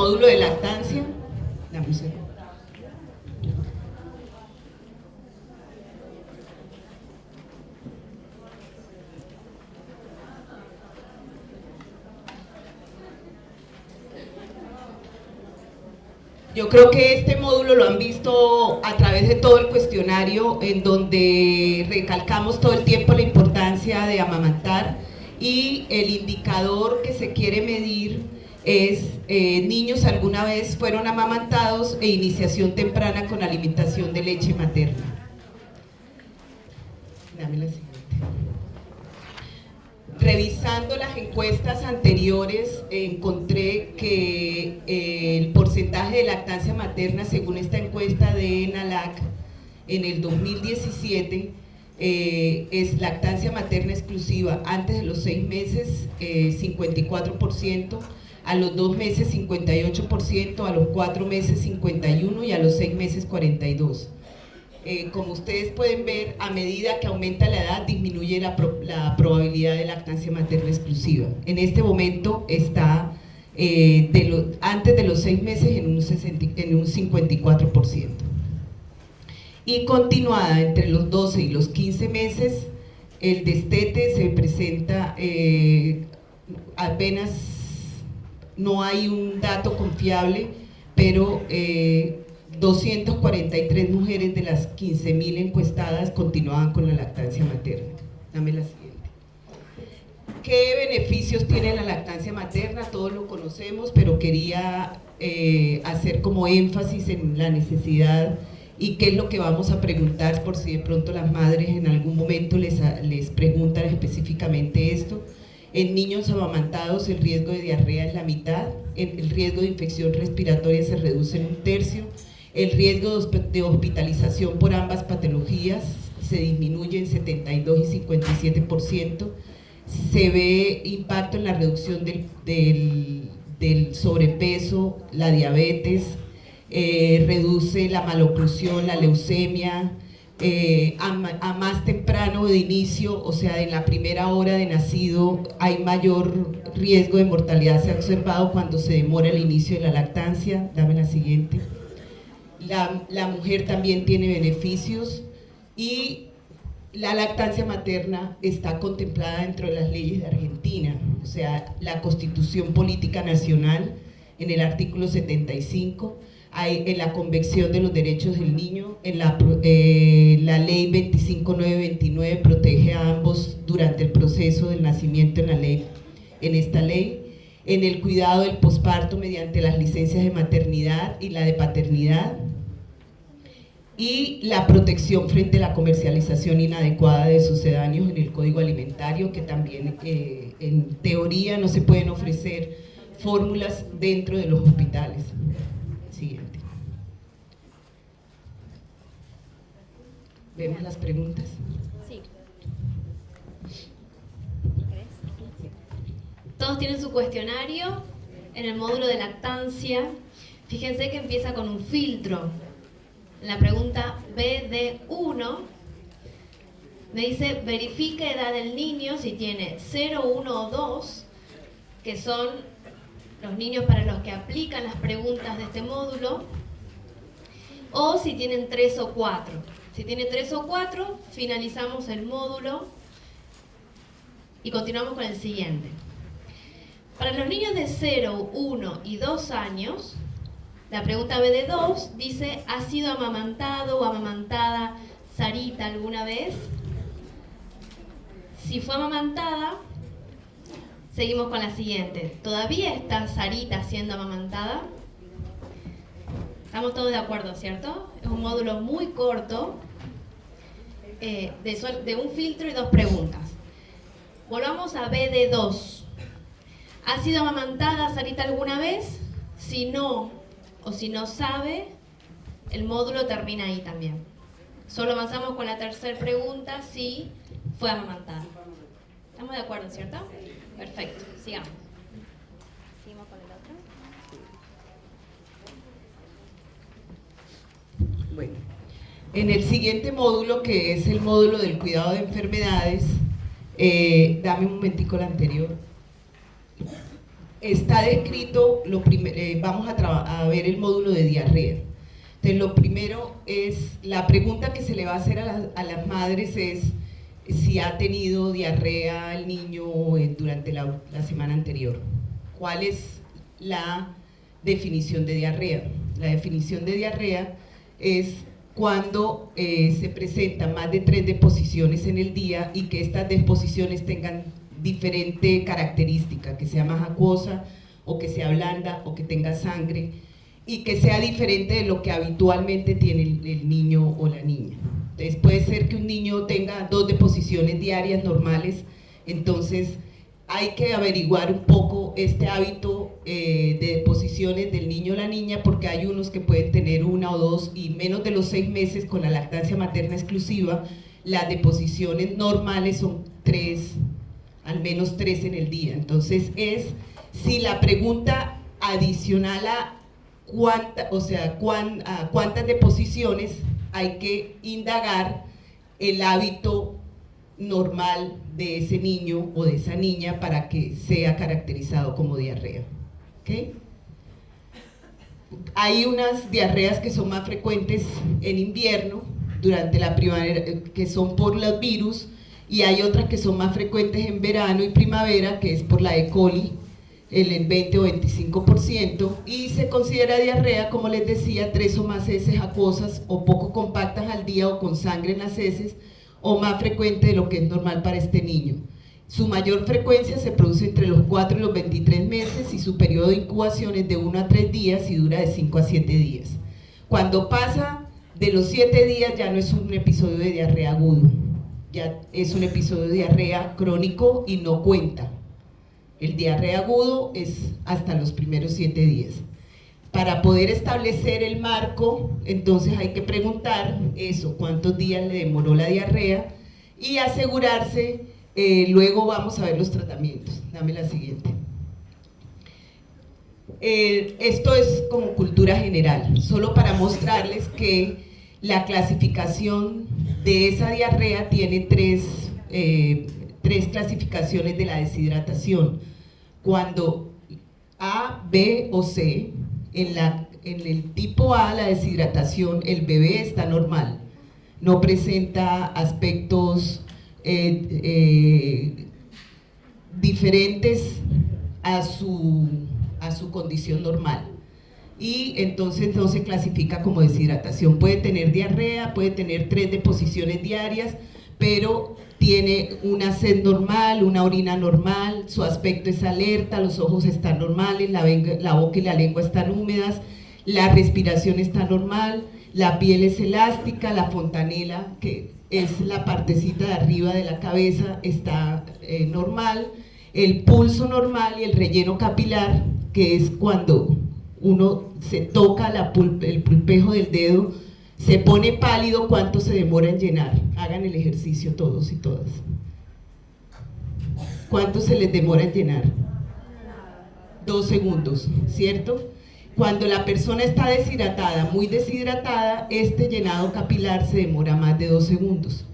módulo de lactancia. Dame un segundo. Yo creo que este módulo lo han visto a través de todo el cuestionario, en donde recalcamos todo el tiempo la importancia de amamantar, y el indicador que se quiere medir es niños alguna vez fueron amamantados e iniciación temprana con alimentación de leche materna. Dame la siguiente. Revisando las encuestas anteriores, encontré que el porcentaje de lactancia materna, según esta encuesta de ENALAC, en el 2017, es lactancia materna exclusiva antes de los 6 meses, 54%, a los 2 meses 58%, a los 4 meses 51% y a los 6 meses 42%. Como ustedes pueden ver, a medida que aumenta la edad, disminuye la probabilidad de lactancia materna exclusiva. En este momento está antes de los 6 meses en un 54%. Y continuada entre los 12 y los 15 meses, el destete se presenta apenas, no hay un dato confiable, pero 243 mujeres de las 15.000 encuestadas continuaban con la lactancia materna. Dame la siguiente. ¿Qué beneficios tiene la lactancia materna? Todos lo conocemos, pero quería hacer como énfasis en la necesidad y qué es lo que vamos a preguntar, por si de pronto las madres en algún momento les preguntan específicamente esto. En niños amamantados el riesgo de diarrea es la mitad, el riesgo de infección respiratoria se reduce en 1/3, el riesgo de hospitalización por ambas patologías se disminuye en 72 y 57%, se ve impacto en la reducción del sobrepeso, la diabetes, reduce la maloclusión, la leucemia, a más temprano de inicio, o sea, en la primera hora de nacido hay mayor riesgo de mortalidad, se ha observado cuando se demora el inicio de la lactancia. Dame la siguiente. La mujer también tiene beneficios y la lactancia materna está contemplada dentro de las leyes de Argentina, o sea, la Constitución Política Nacional en el artículo 75, en la Convención de los Derechos del Niño, en la ley 25929 protege a ambos durante el proceso del nacimiento en esta ley, en el cuidado del posparto mediante las licencias de maternidad y la de paternidad, y la protección frente a la comercialización inadecuada de sucedáneos en el Código Alimentario, que también en teoría no se pueden ofrecer fórmulas dentro de los hospitales. Siguiente. ¿Vemos las preguntas? Sí. Todos tienen su cuestionario en el módulo de lactancia. Fíjense que empieza con un filtro. En la pregunta BD1 me dice: verifique edad del niño si tiene 0, 1 o 2, que son los niños para los que aplican las preguntas de este módulo, o si tienen 3 o 4. Si tiene 3 o 4, finalizamos el módulo y continuamos con el siguiente. Para los niños de 0, 1 y 2 años, la pregunta BD2 dice: ¿ha sido amamantado o amamantada Sarita alguna vez? Si fue amamantada, seguimos con la siguiente. ¿Todavía está Sarita siendo amamantada? Estamos todos de acuerdo, ¿cierto? Es un módulo muy corto, de un filtro y 2 preguntas. Volvamos a BD2. ¿Ha sido amamantada Sarita alguna vez? Si no, o si no sabe, el módulo termina ahí también. Solo avanzamos con la tercera pregunta, si fue amamantada. ¿Estamos de acuerdo, cierto? Perfecto, sigamos. ¿Seguimos con el otro? Bueno, en el siguiente módulo, que es el módulo del cuidado de enfermedades, dame un momentico el anterior. está descrito, vamos a ver el módulo de diarrea. Entonces, lo primero es, la pregunta que se le va a hacer a las madres es si ha tenido diarrea el niño durante la semana anterior. ¿Cuál es la definición de diarrea? La definición de diarrea es cuando se presentan más de 3 deposiciones en el día y que estas deposiciones tengan diferente característica, que sea más acuosa o que sea blanda o que tenga sangre y que sea diferente de lo que habitualmente tiene el niño o la niña. Entonces puede ser que un niño tenga 2 deposiciones diarias normales, entonces hay que averiguar un poco este hábito de deposiciones del niño o la niña, porque hay unos que pueden tener 1 o 2 y menos de los 6 meses con la lactancia materna exclusiva, las deposiciones normales son 3, al menos 3 en el día. Entonces es si la pregunta adicional a cuántas deposiciones, hay que indagar el hábito normal de ese niño o de esa niña para que sea caracterizado como diarrea. ¿Okay? Hay unas diarreas que son más frecuentes en invierno, durante la primavera, que son por los virus, y hay otras que son más frecuentes en verano y primavera, que es por la E. coli, el 20 o 25%, y se considera diarrea, como les decía, 3 o más heces acuosas o poco compactas al día o con sangre en las heces, o más frecuente de lo que es normal para este niño. Su mayor frecuencia se produce entre los 4 y los 23 meses y su periodo de incubación es de 1 a 3 días y dura de 5 a 7 días. Cuando pasa de los 7 días ya no es un episodio de diarrea agudo, ya es un episodio de diarrea crónico y no cuenta. El diarrea agudo es hasta los primeros 7 días. Para poder establecer el marco, entonces hay que preguntar eso, cuántos días le demoró la diarrea y asegurarse, luego vamos a ver los tratamientos. Dame la siguiente. Esto es como cultura general, solo para mostrarles que la clasificación de esa diarrea tiene tres clasificaciones de la deshidratación. Cuando A, B o C, en el tipo A, la deshidratación, el bebé está normal, no presenta aspectos diferentes a su condición normal, y entonces no se clasifica como deshidratación. Puede tener diarrea, puede tener 3 deposiciones diarias, pero tiene una sed normal, una orina normal, su aspecto es alerta, los ojos están normales, la boca y la lengua están húmedas, la respiración está normal, la piel es elástica, la fontanela, que es la partecita de arriba de la cabeza, está normal, el pulso normal y el relleno capilar, que es cuando uno se toca el pulpejo del dedo, se pone pálido. ¿Cuánto se demora en llenar? Hagan el ejercicio todos y todas. ¿Cuánto se les demora en llenar? 2 segundos, ¿cierto? Cuando la persona está deshidratada, muy deshidratada, este llenado capilar se demora más de 2 segundos.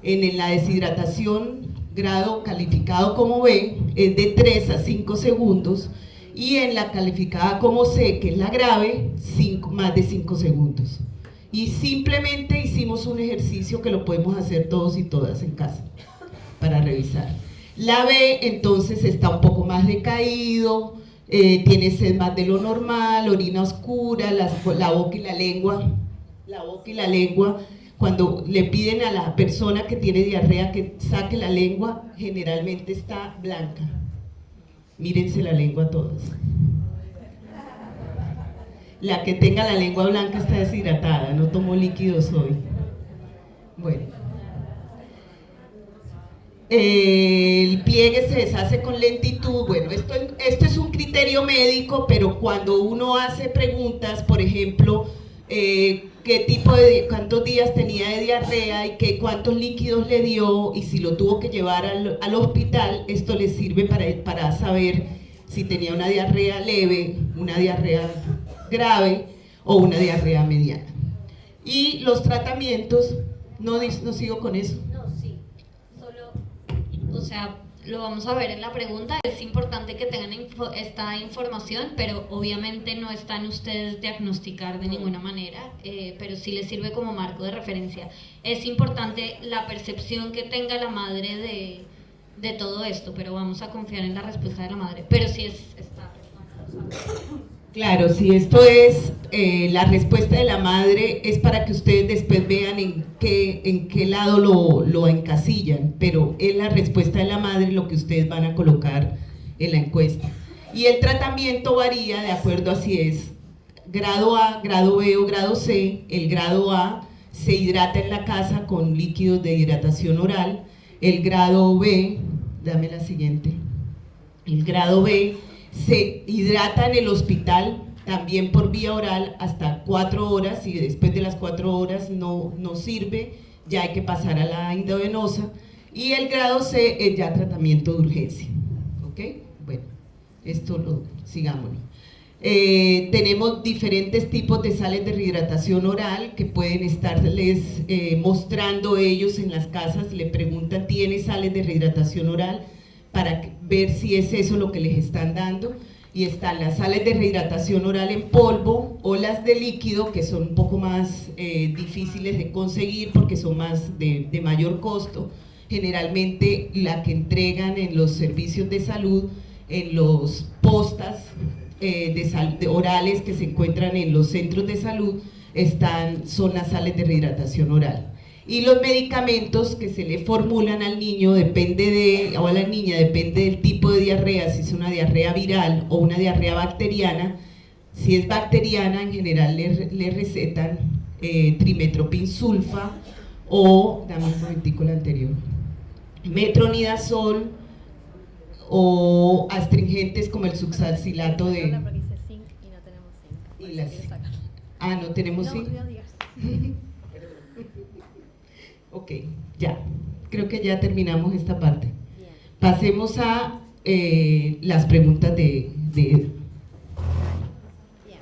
En la deshidratación, grado calificado como B, es de 3 a 5 segundos, y en la calificada como C, que es la grave, más de 5 segundos. Y simplemente hicimos un ejercicio que lo podemos hacer todos y todas en casa para revisar. La B entonces está un poco más decaído, tiene sed más de lo normal, orina oscura, la boca y la lengua, cuando le piden a la persona que tiene diarrea que saque la lengua, generalmente está blanca. Mírense la lengua todas. La que tenga la lengua blanca está deshidratada, no tomó líquidos hoy. Bueno. El pliegue se deshace con lentitud. Bueno, esto es un criterio médico, pero cuando uno hace preguntas, por ejemplo, cuántos días tenía de diarrea y cuántos líquidos le dio y si lo tuvo que llevar al hospital, esto le sirve para saber si tenía una diarrea leve, una diarrea grave o una diarrea mediana. Y los tratamientos, no sigo con eso. No, sí. Solo, o sea, lo vamos a ver en la pregunta. Es importante que tengan esta información, pero obviamente no está en ustedes diagnosticar de ninguna manera, pero sí les sirve como marco de referencia. Es importante la percepción que tenga la madre de todo esto, pero vamos a confiar en la respuesta de la madre. Pero sí está. Claro, si esto es la respuesta de la madre, es para que ustedes después vean en qué lado lo encasillan, pero es la respuesta de la madre lo que ustedes van a colocar en la encuesta. Y el tratamiento varía de acuerdo a si es grado A, grado B o grado C. El grado A se hidrata en la casa con líquidos de hidratación oral. El grado B, dame la siguiente, el grado B se hidrata en el hospital también por vía oral hasta 4 horas, y después de las 4 horas no sirve, ya hay que pasar a la endovenosa. Y el grado C es ya tratamiento de urgencia. ¿Ok? Bueno, esto sigámoslo. Tenemos diferentes tipos de sales de rehidratación oral que pueden estarles mostrando ellos en las casas. Le preguntan, ¿tiene sales de rehidratación oral? Para ver si es eso lo que les están dando. Y están las sales de rehidratación oral en polvo o las de líquido, que son un poco más difíciles de conseguir porque son más de mayor costo. Generalmente la que entregan en los servicios de salud, en los postas orales que se encuentran en los centros de salud, son las sales de rehidratación oral. Y los medicamentos que se le formulan al niño o a la niña depende del tipo de diarrea, si es una diarrea viral o una diarrea bacteriana. Si es bacteriana, en general le recetan trimetoprim sulfa o, dame un momentico la anterior, metronidazol o astringentes como el succinilacto de... no tenemos zinc. Ok, ya, creo que ya terminamos esta parte. Bien. Pasemos a las preguntas de Edu. Bien.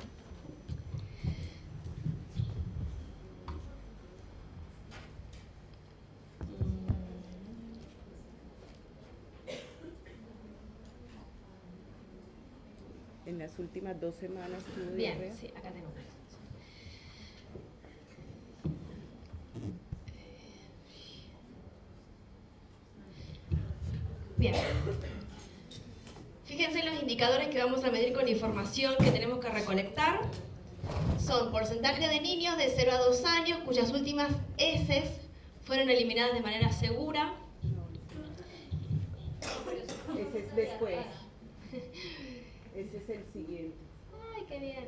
En las últimas 2 semanas tuvo Bien, diarrea. sí, acá tenemos. Bien. Fíjense en los indicadores que vamos a medir con la información que tenemos que recolectar. Son porcentaje de niños de 0 a 2 años cuyas últimas heces fueron eliminadas de manera segura. Ese es después. Ese es el siguiente. Ay, qué bien.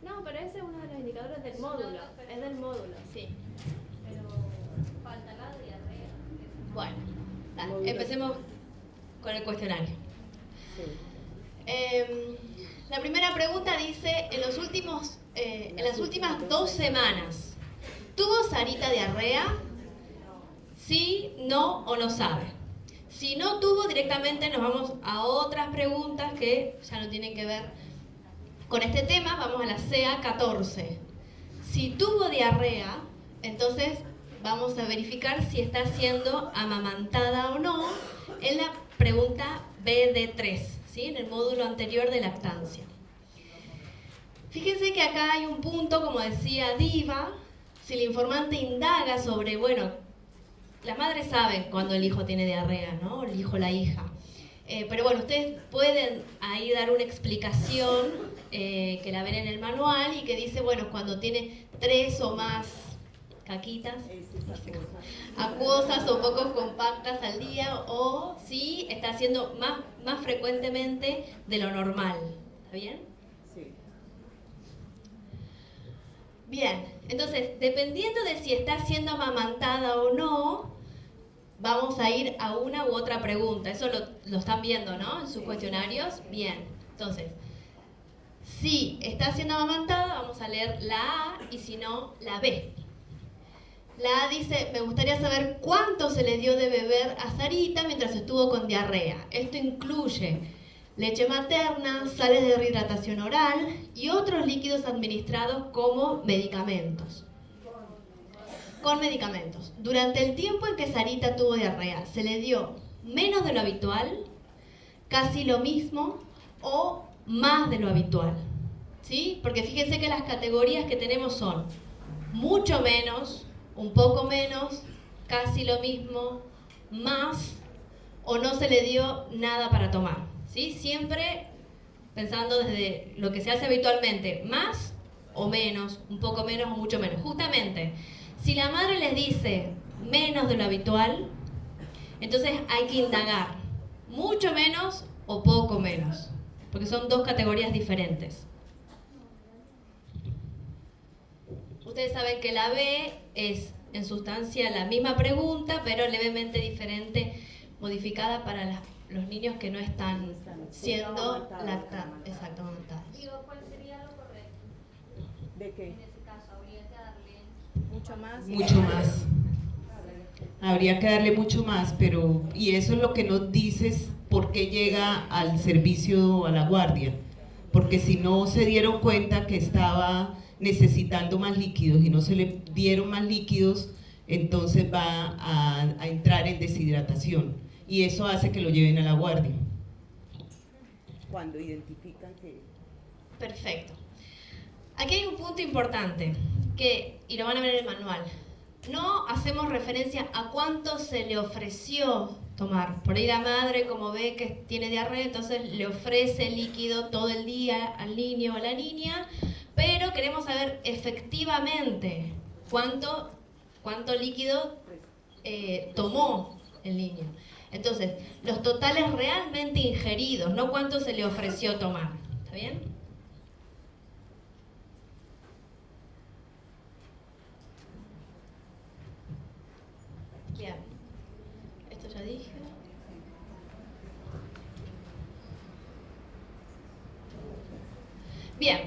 No, pero ese es uno de los indicadores del módulo. Es del módulo, sí. Falta la diarrea. Bueno, dale, empecemos con el cuestionario. Sí. La primera pregunta dice, en las últimas 2 semanas, ¿tuvo Sarita diarrea? Sí, no o no sabe. Si no tuvo, directamente nos vamos a otras preguntas que ya no tienen que ver con este tema. Vamos a la CA 14. Si tuvo diarrea, entonces vamos a verificar si está siendo amamantada o no en la pregunta BD3, ¿sí? En el módulo anterior de lactancia. Fíjense que acá hay un punto, como decía Diva, si el informante indaga sobre, bueno, las madres saben cuando el hijo tiene diarrea, ¿no? El hijo o la hija. Pero bueno, ustedes pueden ahí dar una explicación que la ven en el manual y que dice, bueno, cuando tiene 3 o más caquitas, acuosas o poco compactas al día, o si está haciendo más frecuentemente de lo normal. ¿Está bien? Sí. Bien, entonces, dependiendo de si está siendo amamantada o no, vamos a ir a una u otra pregunta. Eso lo están viendo, ¿no? En sus cuestionarios. Bien, entonces, si está siendo amamantada, vamos a leer la A, y si no, la B. La A dice, me gustaría saber cuánto se le dio de beber a Sarita mientras estuvo con diarrea. Esto incluye leche materna, sales de rehidratación oral y otros líquidos administrados como medicamentos. con medicamentos. Durante el tiempo en que Sarita tuvo diarrea, ¿se le dio menos de lo habitual, casi lo mismo o más de lo habitual? ¿Sí? Porque fíjense que las categorías que tenemos son mucho menos, un poco menos, casi lo mismo, más o no se le dio nada para tomar. ¿Sí? Siempre pensando desde lo que se hace habitualmente, más o menos, un poco menos o mucho menos. Justamente, si la madre les dice menos de lo habitual, entonces hay que indagar, mucho menos o poco menos, porque son dos categorías diferentes. Ustedes saben que la B es en sustancia la misma pregunta, pero levemente diferente, modificada para los niños que no están siendo lactados. Exacto, amamantados. ¿Cuál sería lo correcto? ¿De qué? En ese caso, habría que darle Mucho más. Mucho más. Habría que darle mucho más, pero y eso es lo que nos dices por qué llega al servicio a la guardia, porque si no se dieron cuenta que estaba necesitando más líquidos y no se le dieron más líquidos, entonces va a entrar en deshidratación y eso hace que lo lleven a la guardia. Cuando identifican que... Perfecto. Aquí hay un punto importante, y lo van a ver en el manual. No hacemos referencia a cuánto se le ofreció tomar. Por ahí la madre, como ve que tiene diarrea, entonces le ofrece líquido todo el día al niño o a la niña, pero queremos saber efectivamente cuánto líquido tomó el niño. Entonces, los totales realmente ingeridos, no cuánto se le ofreció tomar. ¿Está bien? Bien. Esto ya dije. Bien.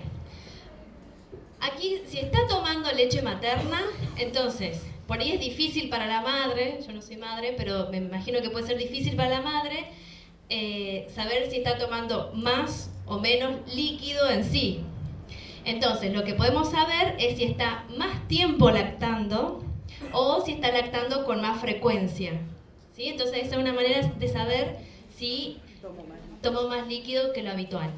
Aquí, si está tomando leche materna, entonces, por ahí es difícil para la madre, yo no soy madre, pero me imagino que puede ser difícil para la madre saber si está tomando más o menos líquido en sí. Entonces, lo que podemos saber es si está más tiempo lactando o si está lactando con más frecuencia. ¿Sí? Entonces, esa es una manera de saber si tomó más líquido que lo habitual.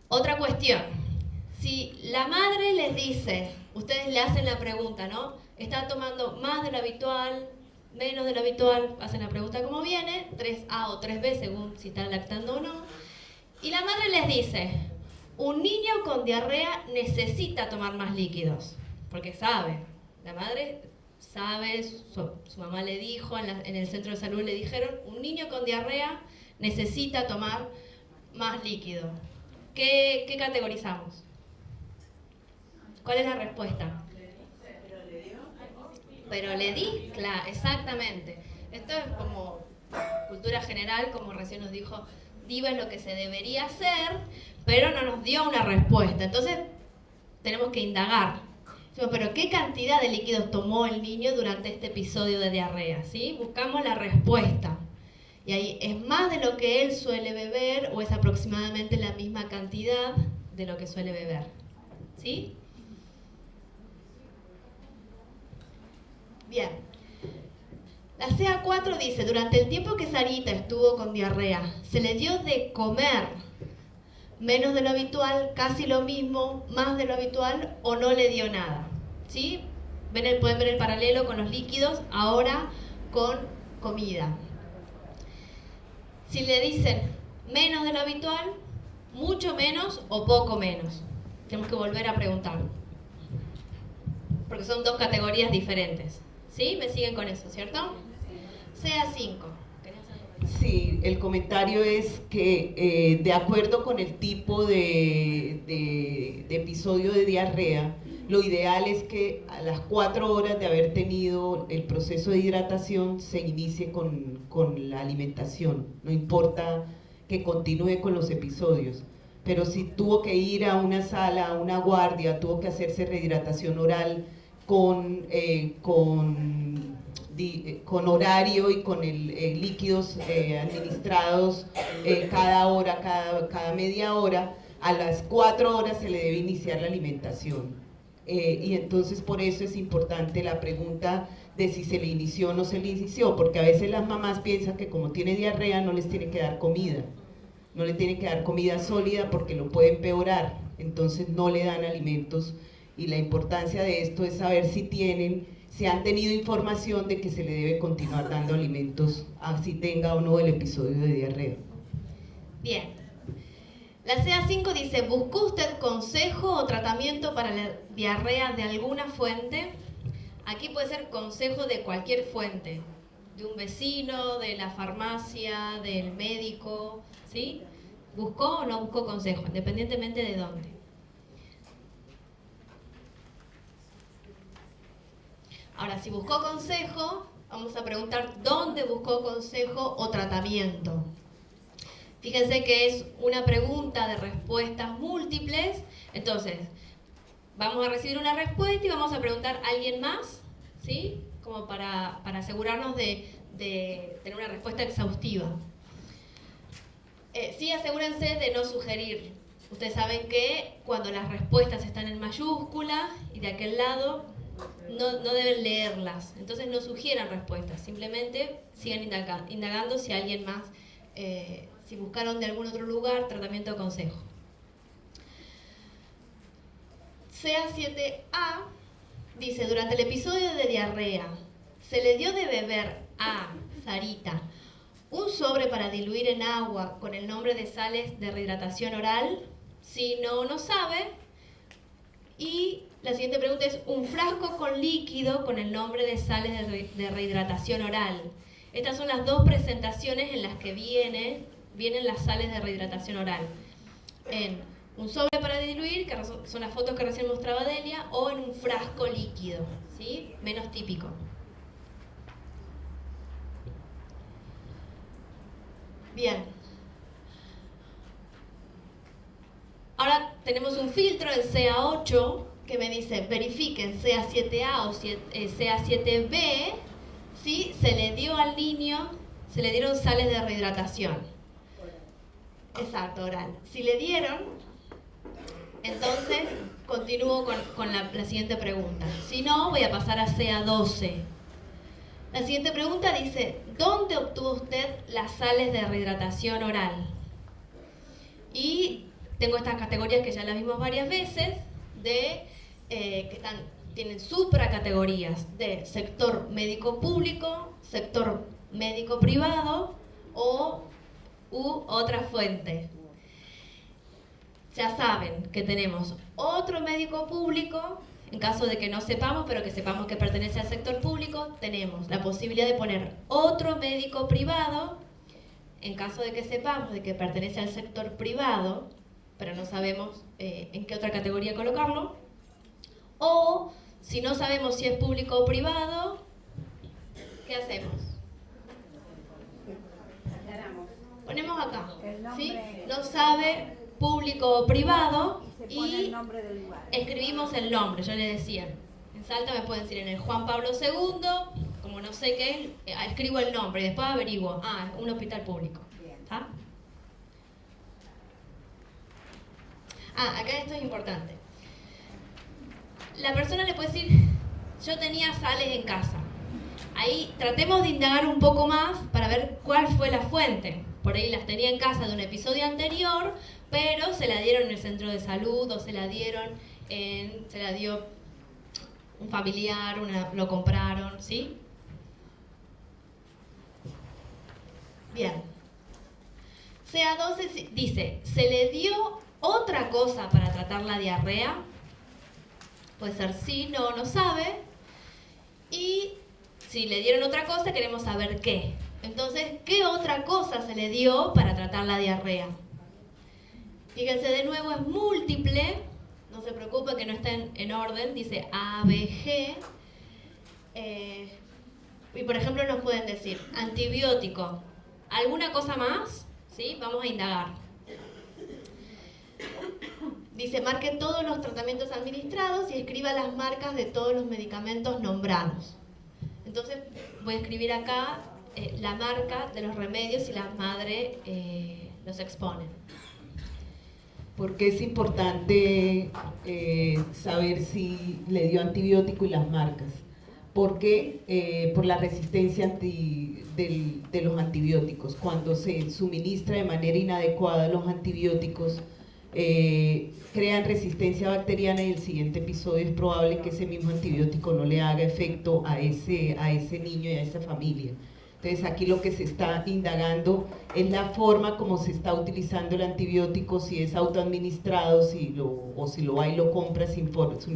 Otra cuestión, si la madre les dice, ustedes le hacen la pregunta, ¿no? ¿Está tomando más de lo habitual, menos de lo habitual? Hacen la pregunta como viene, 3A o 3B según si está lactando o no. Y la madre les dice, un niño con diarrea necesita tomar más líquidos, porque sabe, la madre sabe, su mamá le dijo, en el centro de salud le dijeron, un niño con diarrea necesita tomar más líquido. ¿Qué categorizamos? ¿Cuál es la respuesta? Pero le di, claro, exactamente. Esto es como cultura general, como recién nos dijo Diva, es lo que se debería hacer, pero no nos dio una respuesta. Entonces, tenemos que indagar. Pero ¿qué cantidad de líquidos tomó el niño durante este episodio de diarrea? ¿Sí? Buscamos la respuesta. Y ahí es más de lo que él suele beber o es aproximadamente la misma cantidad de lo que suele beber. ¿Sí? Bien. La CA4 dice, durante el tiempo que Sarita estuvo con diarrea, se le dio de comer menos de lo habitual, casi lo mismo, más de lo habitual o no le dio nada. ¿Sí? Pueden ver el paralelo con los líquidos, ahora con comida. Si le dicen menos de lo habitual, mucho menos o poco menos. Tenemos que volver a preguntar. Porque son dos categorías diferentes. ¿Sí? ¿Me siguen con eso, cierto? CA5. Sí, el comentario es que de acuerdo con el tipo de episodio de diarrea, lo ideal es que a las 4 horas de haber tenido el proceso de hidratación se inicie con la alimentación. No importa que continúe con los episodios, pero si tuvo que ir a una sala, a una guardia, tuvo que hacerse rehidratación oral con horario y con líquidos administrados cada hora, cada media hora, a las 4 horas se le debe iniciar la alimentación. Y entonces por eso es importante la pregunta de si se le inició o no se le inició, porque a veces las mamás piensan que como tiene diarrea no les tiene que dar comida, no le tiene que dar comida sólida porque lo puede empeorar, entonces no le dan alimentos, y la importancia de esto es saber si han tenido información de que se le debe continuar dando alimentos, así tenga o no el episodio de diarrea. Bien. La CA5 dice, ¿buscó usted consejo o tratamiento para la diarrea de alguna fuente? Aquí puede ser consejo de cualquier fuente, de un vecino, de la farmacia, del médico, ¿sí? ¿Buscó o no buscó consejo, independientemente de dónde? Ahora, si buscó consejo, vamos a preguntar dónde buscó consejo o tratamiento. Fíjense que es una pregunta de respuestas múltiples, entonces vamos a recibir una respuesta y vamos a preguntar a alguien más, ¿sí? Como para asegurarnos de tener una respuesta exhaustiva. Sí, asegúrense de no sugerir. Ustedes saben que cuando las respuestas están en mayúscula y de aquel lado no deben leerlas, entonces no sugieran respuestas, simplemente sigan indagando si alguien más, si buscaron de algún otro lugar tratamiento o consejo. CA7A dice, durante el episodio de diarrea, ¿se le dio de beber a Sarita un sobre para diluir en agua con el nombre de sales de rehidratación oral? Si no sabe. Y la siguiente pregunta es, un frasco con líquido con el nombre de sales de rehidratación oral. Estas son las dos presentaciones en las que vienen las sales de rehidratación oral. En un sobre para diluir, que son las fotos que recién mostraba Delia, o en un frasco líquido, ¿sí? Menos típico. Bien. Ahora tenemos un filtro en CA8 que me dice, verifiquen CA7A o CA7B si se le dio al niño, se le dieron sales de rehidratación. Exacto, oral. Si le dieron, entonces continúo con la siguiente pregunta. Si no, voy a pasar a CA12. La siguiente pregunta dice, ¿dónde obtuvo usted las sales de rehidratación oral? Y tengo estas categorías que ya las vimos varias veces, tienen supracategorías de sector médico público, sector médico privado u otra fuente. Ya saben que tenemos otro médico público, en caso de que no sepamos, pero que sepamos que pertenece al sector público, tenemos la posibilidad de poner otro médico privado, en caso de que sepamos de que pertenece al sector privado, pero no sabemos en qué otra categoría colocarlo, o si no sabemos si es público o privado, ¿qué hacemos? Ponemos acá, ¿sí? No sabe público o privado y escribimos el nombre. Yo les decía, en Salta me pueden decir en el Juan Pablo II, como no sé qué, escribo el nombre y después averiguo, un hospital público. ¿Está? Acá esto es importante. La persona le puede decir, yo tenía sales en casa. Ahí tratemos de indagar un poco más para ver cuál fue la fuente. Por ahí las tenía en casa de un episodio anterior, pero se la dieron en el centro de salud o se la dio un familiar, lo compraron, ¿sí? Bien. CA12 dice, ¿se le dio otra cosa para tratar la diarrea? Puede ser sí, no sabe. Y si le dieron otra cosa, queremos saber qué. Entonces, ¿qué otra cosa se le dio para tratar la diarrea? Fíjense, de nuevo es múltiple, no se preocupen que no está en orden, dice A, B, G. Y por ejemplo nos pueden decir, antibiótico, ¿alguna cosa más? ¿Sí? Vamos a indagar. Dice, marque todos los tratamientos administrados y escriba las marcas de todos los medicamentos nombrados. Entonces voy a escribir acá la marca de los remedios y la madre los exponen. ¿Por qué es importante saber si le dio antibiótico y las marcas? Porque por la resistencia de los antibióticos. Cuando se suministra de manera inadecuada los antibióticos, crean resistencia bacteriana y el siguiente episodio es probable que ese mismo antibiótico no le haga efecto a ese niño y a esa familia. Entonces aquí lo que se está indagando es la forma como se está utilizando el antibiótico, si es autoadministrado, o si lo va y lo compra sin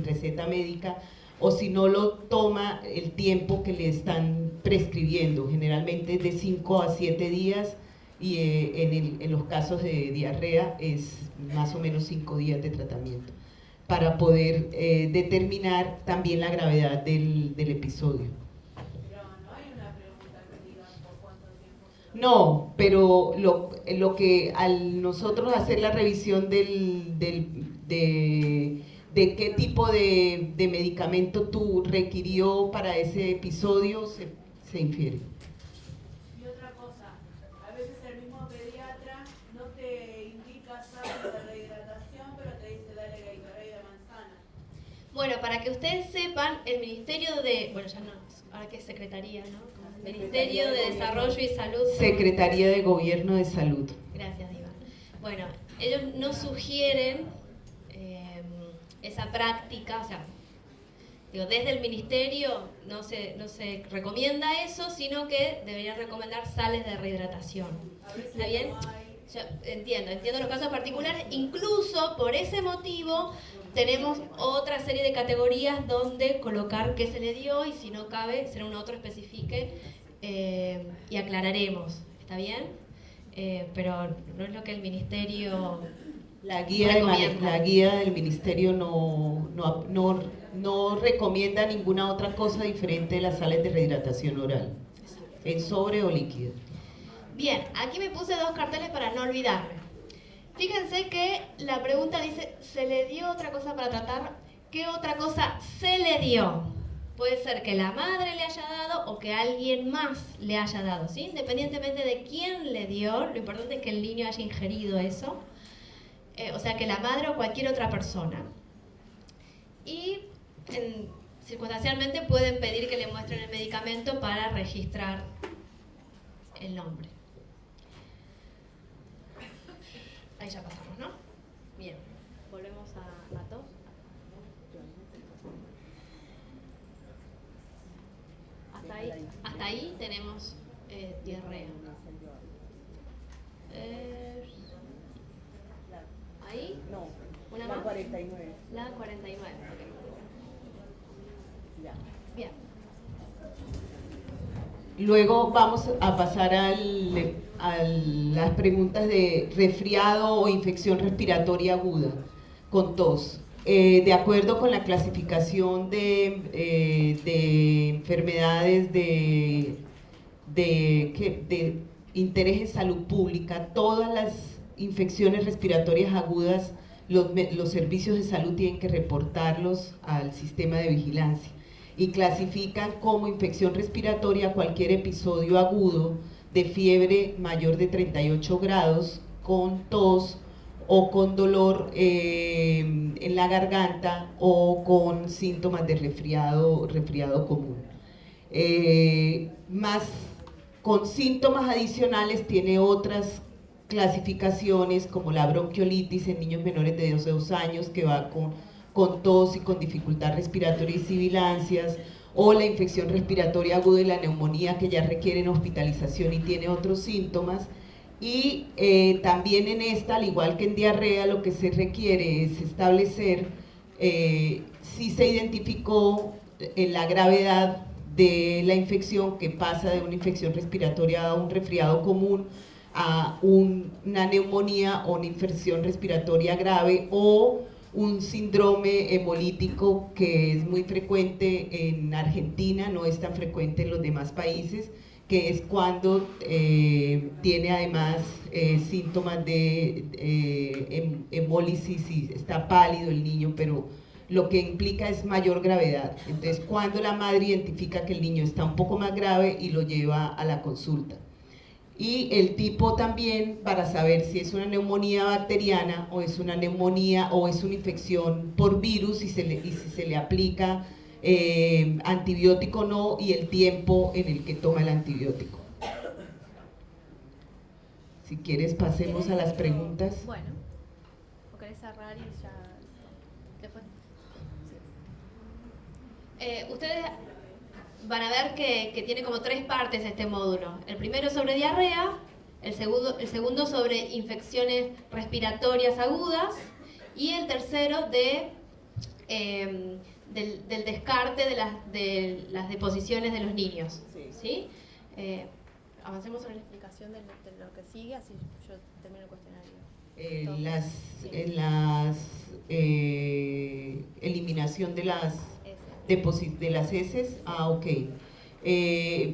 receta médica, o si no lo toma el tiempo que le están prescribiendo, generalmente es de 5 a 7 días, y en los casos de diarrea es más o menos 5 días de tratamiento, para poder determinar también la gravedad del episodio. No, pero lo que al nosotros hacer la revisión de qué tipo de medicamento tú requirió para ese episodio se infiere. Y otra cosa, a veces el mismo pediatra no te indica sales de rehidratación, pero te dice dale Gatorade de manzana. Bueno, para que ustedes sepan, el Ministerio de... Bueno, ya no, ahora que es Secretaría, ¿no? Ministerio de Desarrollo y Salud. Secretaría de Gobierno de Salud. Gracias, Iván. Bueno, ellos no sugieren esa práctica, o sea, digo, desde el Ministerio no se recomienda eso, sino que deberían recomendar sales de rehidratación. ¿Está bien? Yo entiendo los casos particulares, incluso por ese motivo tenemos otra serie de categorías donde colocar qué se le dio y si no cabe, será un otro especifique y aclararemos, ¿está bien? Pero no es lo que el Ministerio La guía del Ministerio no recomienda ninguna otra cosa diferente de las sales de rehidratación oral, en sobre o líquido. Bien, aquí me puse 2 carteles para no olvidarme. Fíjense que la pregunta dice, ¿se le dio otra cosa para tratar? ¿Qué otra cosa se le dio? Puede ser que la madre le haya dado o que alguien más le haya dado, ¿sí? Independientemente de quién le dio, lo importante es que el niño haya ingerido eso. O sea, que la madre o cualquier otra persona. Y circunstancialmente pueden pedir que le muestren el medicamento para registrar el nombre. Ahí ya pasamos, ¿no? Bien, volvemos a tos. Hasta ahí tenemos diarrea. ¿Ahí? No, ¿Una la más? 49. La 49. Ya. Bien. Luego vamos a pasar a las preguntas de resfriado o infección respiratoria aguda con tos. De acuerdo con la clasificación de enfermedades de interés en salud pública, todas las infecciones respiratorias agudas, los servicios de salud tienen que reportarlos al sistema de vigilancia y clasifican como infección respiratoria cualquier episodio agudo de fiebre mayor de 38 grados con tos o con dolor en la garganta o con síntomas de resfriado común. Más con síntomas adicionales tiene otras clasificaciones como la bronquiolitis en niños menores de 2 años que va con tos y con dificultad respiratoria y sibilancias, o la infección respiratoria aguda y la neumonía que ya requieren hospitalización y tiene otros síntomas. Y también en esta, al igual que en diarrea, lo que se requiere es establecer si se identificó la gravedad de la infección que pasa de una infección respiratoria a un resfriado común, a una neumonía o una infección respiratoria grave o un síndrome hemolítico que es muy frecuente en Argentina, no es tan frecuente en los demás países, que es cuando tiene además síntomas de hemólisis y está pálido el niño, pero lo que implica es mayor gravedad. Entonces, cuando la madre identifica que el niño está un poco más grave y lo lleva a la consulta. y el tipo también para saber si es una neumonía bacteriana o es una neumonía o es una infección por virus y si se le aplica antibiótico o no y el tiempo en el que toma el antibiótico. Si quieres pasemos a las preguntas. Bueno, o querés cerrar y ya después. Ustedes van a ver que tiene como 3 partes este módulo. El primero sobre diarrea, el segundo sobre infecciones respiratorias agudas y el tercero del descarte de las deposiciones de los niños. Sí. ¿Sí? Avancemos sobre la Explicación de lo que sigue, así yo termino el cuestionario. Eliminación de las Ese. de las heces. Ah, ok.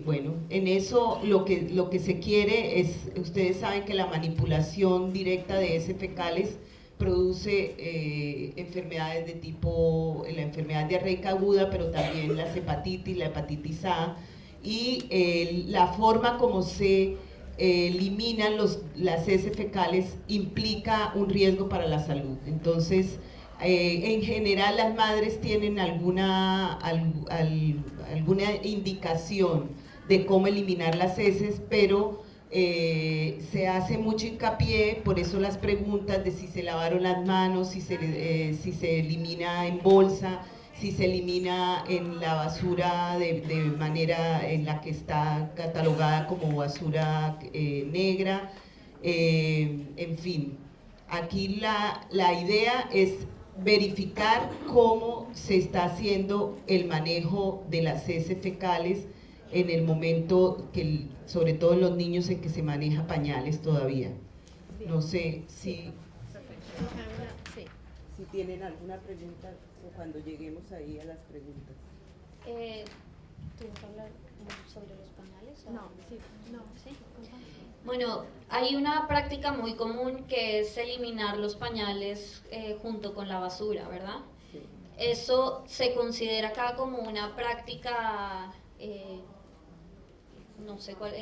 Bueno, en eso lo que se quiere es, ustedes saben que la manipulación directa de heces fecales produce enfermedades de tipo, la enfermedad diarreica aguda, pero también las hepatitis, la hepatitis A, y la forma como se eliminan las heces fecales implica un riesgo para la salud. Entonces, en general las madres tienen alguna indicación de cómo eliminar las heces, pero se hace mucho hincapié, por eso las preguntas de si se lavaron las manos, si se elimina en bolsa, si se elimina en la basura de manera en la que está catalogada como basura negra, en fin. Aquí la idea es verificar cómo se está haciendo el manejo de las heces fecales en el momento, sobre todo en los niños en que se maneja pañales todavía. No sé si... Sí. Si tienen alguna pregunta o cuando lleguemos ahí a las preguntas. ¿Tú vas a hablar sobre los pañales? No, sí, no, ¿Sí? contame. Bueno, hay una práctica muy común que es eliminar los pañales junto con la basura, ¿verdad? Sí. Eso se considera acá como una práctica, no sé cuál,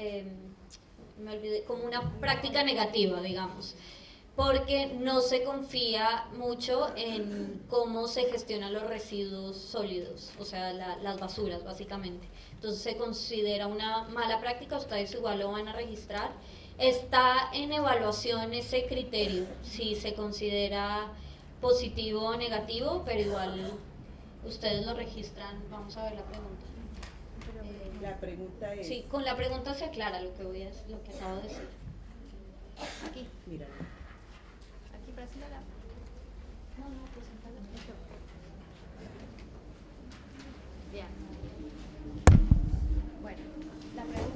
me olvidé, como una práctica negativa, digamos, porque no se confía mucho en cómo se gestionan los residuos sólidos, o sea, las basuras, básicamente. Entonces se considera una mala práctica, ustedes igual lo van a registrar. Está en evaluación ese criterio, si se considera positivo o negativo, pero igual ustedes lo registran. Vamos a ver la pregunta. La pregunta es... Sí, con la pregunta se aclara lo que acabo de decir. Aquí, Mira, aquí preséntala. No, preséntalo. Bien. Bueno, la pregunta.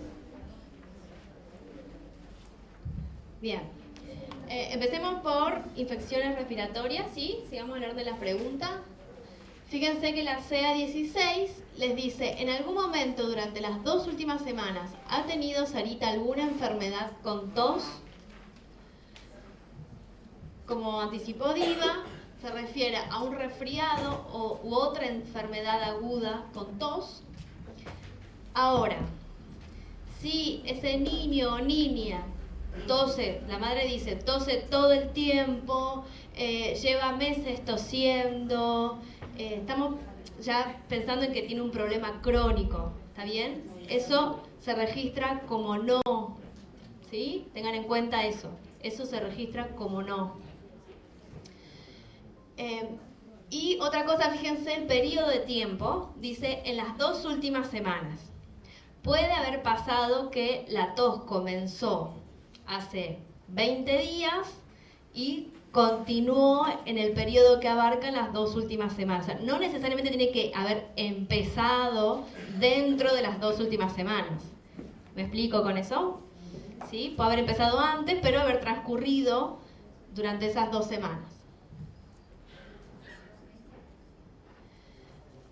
Bien. Empecemos por infecciones respiratorias, ¿sí? Sigamos hablando de las preguntas. Fíjense que la CA16 les dice, en algún momento durante las 2 últimas semanas, ¿ha tenido Sarita alguna enfermedad con tos? Como anticipó Diva, se refiere a un resfriado u otra enfermedad aguda con tos. Ahora, si ese niño o niña tose, la madre dice, tose todo el tiempo, lleva meses tosiendo, estamos ya pensando en que tiene un problema crónico, ¿está bien? Eso se registra como no, ¿sí? Tengan en cuenta eso se registra como no. Y otra cosa, fíjense, el periodo de tiempo, dice en las 2 últimas semanas. Puede haber pasado que la tos comenzó hace 20 días y continuó en el periodo que abarca las 2 últimas semanas. O sea, no necesariamente tiene que haber empezado dentro de las 2 últimas semanas. ¿Me explico con eso? ¿Sí? Puede haber empezado antes, pero haber transcurrido durante esas 2 semanas.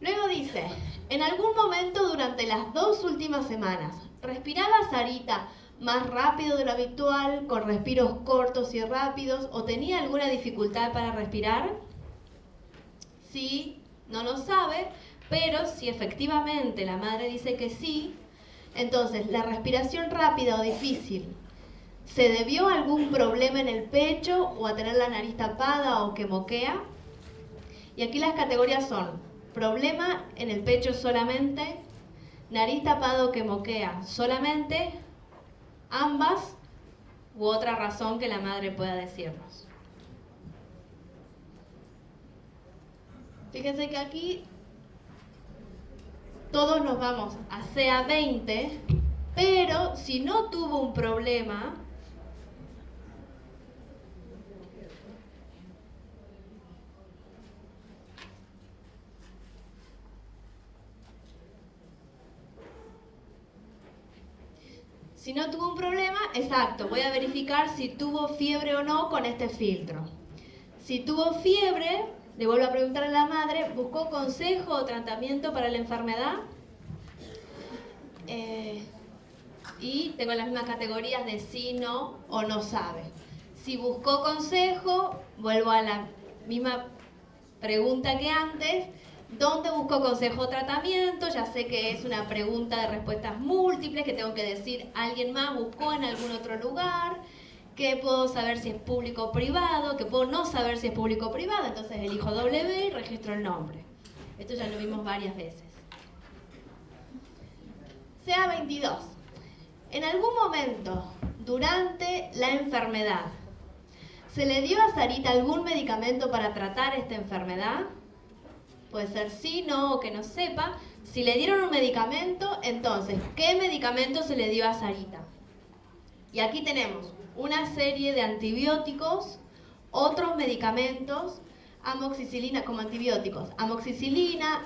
Luego dice, en algún momento durante las 2 últimas semanas, ¿respiraba Sarita más rápido de lo habitual, con respiros cortos y rápidos, o tenía alguna dificultad para respirar? Sí, no lo sabe, pero si efectivamente la madre dice que sí, entonces la respiración rápida o difícil ¿Se debió a algún problema en el pecho o a tener la nariz tapada o que moquea? Y aquí las categorías son problema en el pecho solamente, nariz tapada o que moquea solamente, ambas u otra razón que la madre pueda decirnos. Fíjense que aquí todos nos vamos a CA20, pero si no tuvo un problema, exacto, voy a verificar si tuvo fiebre o no con este filtro. Si tuvo fiebre, le vuelvo a preguntar a la madre, ¿buscó consejo o tratamiento para la enfermedad? Y tengo las mismas categorías de sí, no o no sabe. Si buscó consejo, vuelvo a la misma pregunta que antes. ¿Dónde buscó consejo o tratamiento? Ya sé que es una pregunta de respuestas múltiples, que tengo que decir, ¿alguien más buscó en algún otro lugar? Que puedo saber si es público o privado, que puedo no saber si es público o privado, entonces elijo W y registro el nombre. Esto ya lo vimos varias veces. CA22. En algún momento, durante la enfermedad, ¿se le dio a Sarita algún medicamento para tratar esta enfermedad? Puede ser sí, no o que no sepa. Si le dieron un medicamento, entonces, ¿qué medicamento se le dio a Sarita? Y aquí tenemos una serie de antibióticos, otros medicamentos, amoxicilina como antibióticos, amoxicilina,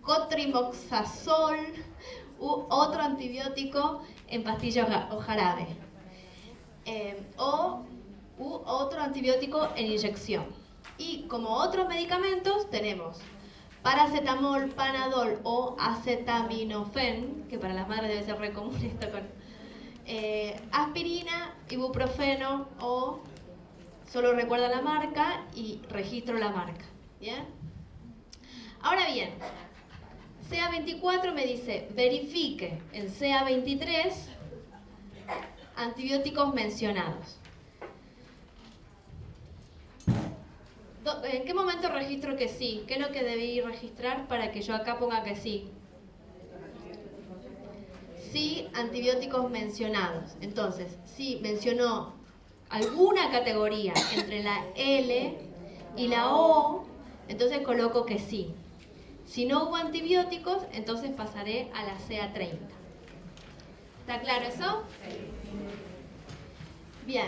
cotrimoxazol, u otro antibiótico en pastilla o jarabe, u otro antibiótico en inyección. Y como otros medicamentos tenemos paracetamol, panadol o acetaminofén, que para las madres debe ser re común esto con aspirina, ibuprofeno o solo recuerda la marca y registro la marca. ¿Bien? Ahora bien, CA24 me dice verifique en CA23 antibióticos mencionados. ¿En qué momento registro que sí? ¿Qué es lo que debí registrar para que yo acá ponga que sí? Sí, antibióticos mencionados. Entonces, si mencionó alguna categoría entre la L y la O, entonces coloco que sí. Si no hubo antibióticos, entonces pasaré a la CA30. ¿Está claro eso? Bien.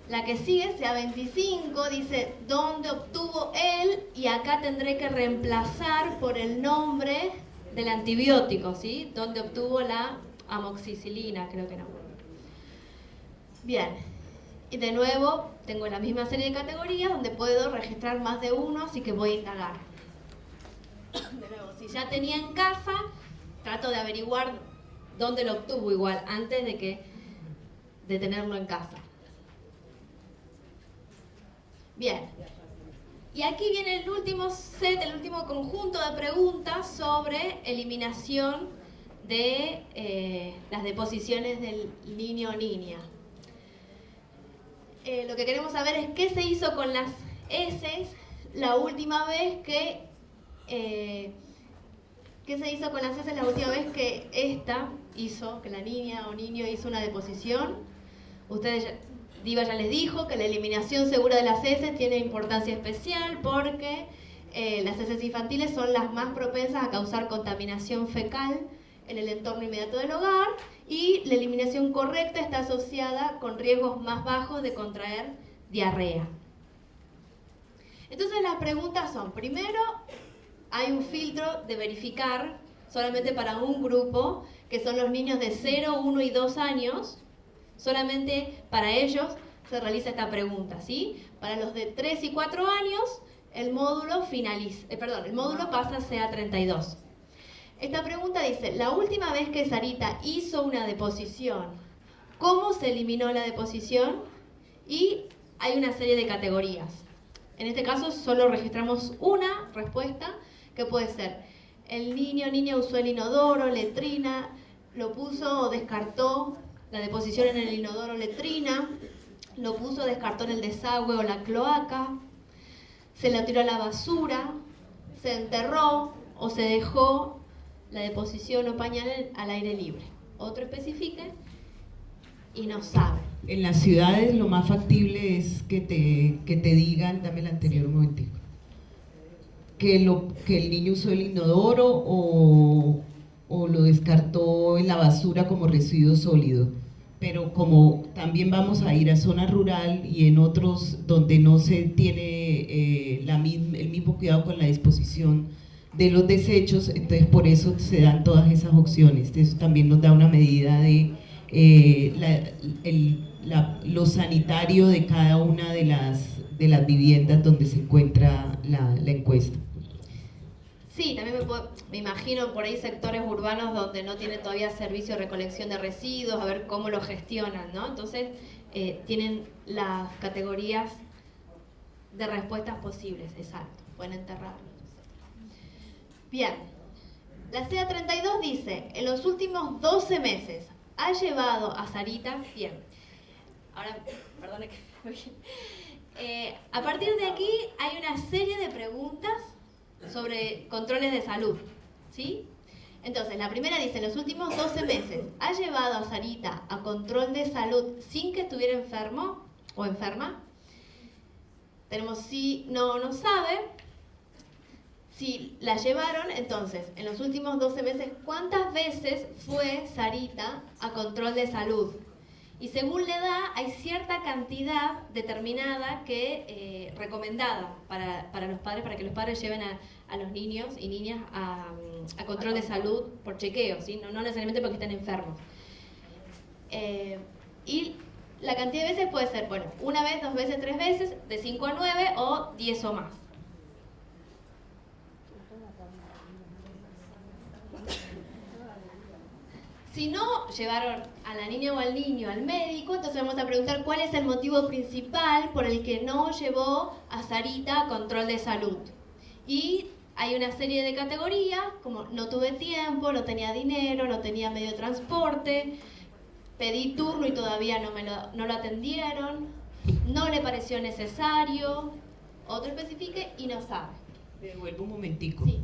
La que sigue, CA25, dice dónde obtuvo él, y acá tendré que reemplazar por el nombre del antibiótico, ¿sí? Dónde obtuvo la amoxicilina, creo que no. Bien. Y de nuevo, tengo la misma serie de categorías donde puedo registrar más de uno, así que voy a indagar. De nuevo, si ya tenía en casa, trato de averiguar dónde lo obtuvo igual, antes de tenerlo en casa. Bien, y aquí viene el último set, el último conjunto de preguntas sobre eliminación de las deposiciones del niño o niña. Lo que queremos saber es qué se hizo con las heces la última vez que que la niña o niño hizo una deposición. Diva ya les dijo que la eliminación segura de las heces tiene importancia especial porque las heces infantiles son las más propensas a causar contaminación fecal en el entorno inmediato del hogar, y la eliminación correcta está asociada con riesgos más bajos de contraer diarrea. Entonces las preguntas son, primero, hay un filtro de verificar solamente para un grupo, que son los niños de 0, 1 y 2 años. Solamente para ellos se realiza esta pregunta, ¿sí? Para los de 3 y 4 años, el módulo pasa a CA32. Esta pregunta dice, la última vez que Sarita hizo una deposición, ¿cómo se eliminó la deposición? Y hay una serie de categorías. En este caso solo registramos una respuesta, que puede ser el niño o niña usó el inodoro, letrina, lo puso, descartó la deposición en el inodoro o letrina, lo puso, descartó en el desagüe o la cloaca, se la tiró a la basura, se enterró o se dejó la deposición o pañal al aire libre. Otro especifique y no sabe. En las ciudades lo más factible es que te digan, dame el anterior un momentico, que el niño usó el inodoro o lo descartó en la basura como residuo sólido. Pero como también vamos a ir a zona rural y en otros donde no se tiene el mismo cuidado con la disposición de los desechos, entonces por eso se dan todas esas opciones. Eso también nos da una medida de lo sanitario de cada una de las viviendas donde se encuentra la encuesta. Sí, también me imagino por ahí sectores urbanos donde no tienen todavía servicio de recolección de residuos, a ver cómo lo gestionan, ¿no? Entonces tienen las categorías de respuestas posibles, exacto, pueden enterrarlo. Bien, la CEDA 32 dice, en los últimos 12 meses ha llevado a Sarita, bien, ahora, perdone que... a partir de aquí hay una serie de preguntas sobre controles de salud, ¿sí? Entonces, la primera dice, en los últimos 12 meses, ¿ha llevado a Sarita a control de salud sin que estuviera enfermo o enferma? Tenemos sí, no, no sabe. Si la llevaron, entonces, en los últimos 12 meses, ¿cuántas veces fue Sarita a control de salud? Y según la edad, hay cierta cantidad determinada que recomendada para los padres, para que los padres lleven a los niños y niñas a control de salud por chequeo, ¿sí? No necesariamente porque estén enfermos. Y la cantidad de veces puede ser, bueno, una vez, 2 veces, 3 veces, de 5 a 9 o 10 o más. Si no llevaron a la niña o al niño al médico, entonces vamos a preguntar cuál es el motivo principal por el que no llevó a Sarita a control de salud. Y hay una serie de categorías, como no tuve tiempo, no tenía dinero, no tenía medio de transporte, pedí turno y todavía no lo atendieron, no le pareció necesario, otro especifique y no sabe. Me devuelvo un momentico. Sí.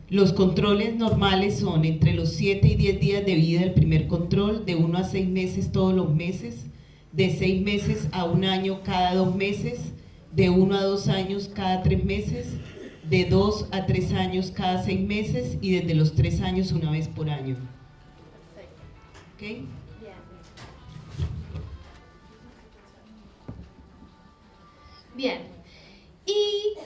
Los controles normales son entre los 7 y 10 días de vida el primer control, de 1 a 6 meses todos los meses, de 6 meses a 1 año cada 2 meses, de 1 a 2 años cada 3 meses, de 2 a 3 años cada 6 meses y desde los 3 años una vez por año. ¿Ok? Bien. Bien. Y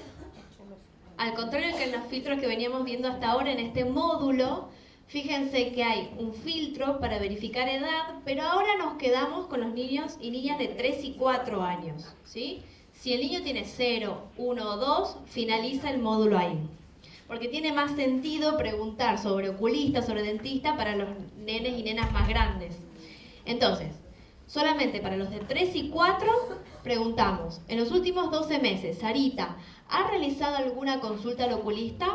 al contrario que en los filtros que veníamos viendo hasta ahora en este módulo, fíjense que hay un filtro para verificar edad, pero ahora nos quedamos con los niños y niñas de 3 y 4 años, ¿sí? Si el niño tiene 0, 1 o 2, finaliza el módulo ahí. Porque tiene más sentido preguntar sobre oculista, sobre dentista para los nenes y nenas más grandes. Entonces, solamente para los de 3 y 4 preguntamos, en los últimos 12 meses, Sarita, ¿ha realizado alguna consulta al oculista?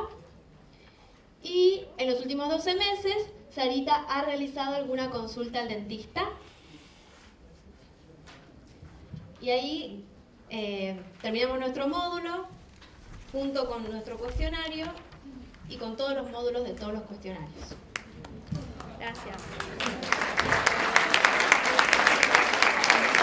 Y en los últimos 12 meses, Sarita, ¿ha realizado alguna consulta al dentista? Y ahí terminamos nuestro módulo junto con nuestro cuestionario y con todos los módulos de todos los cuestionarios. Gracias.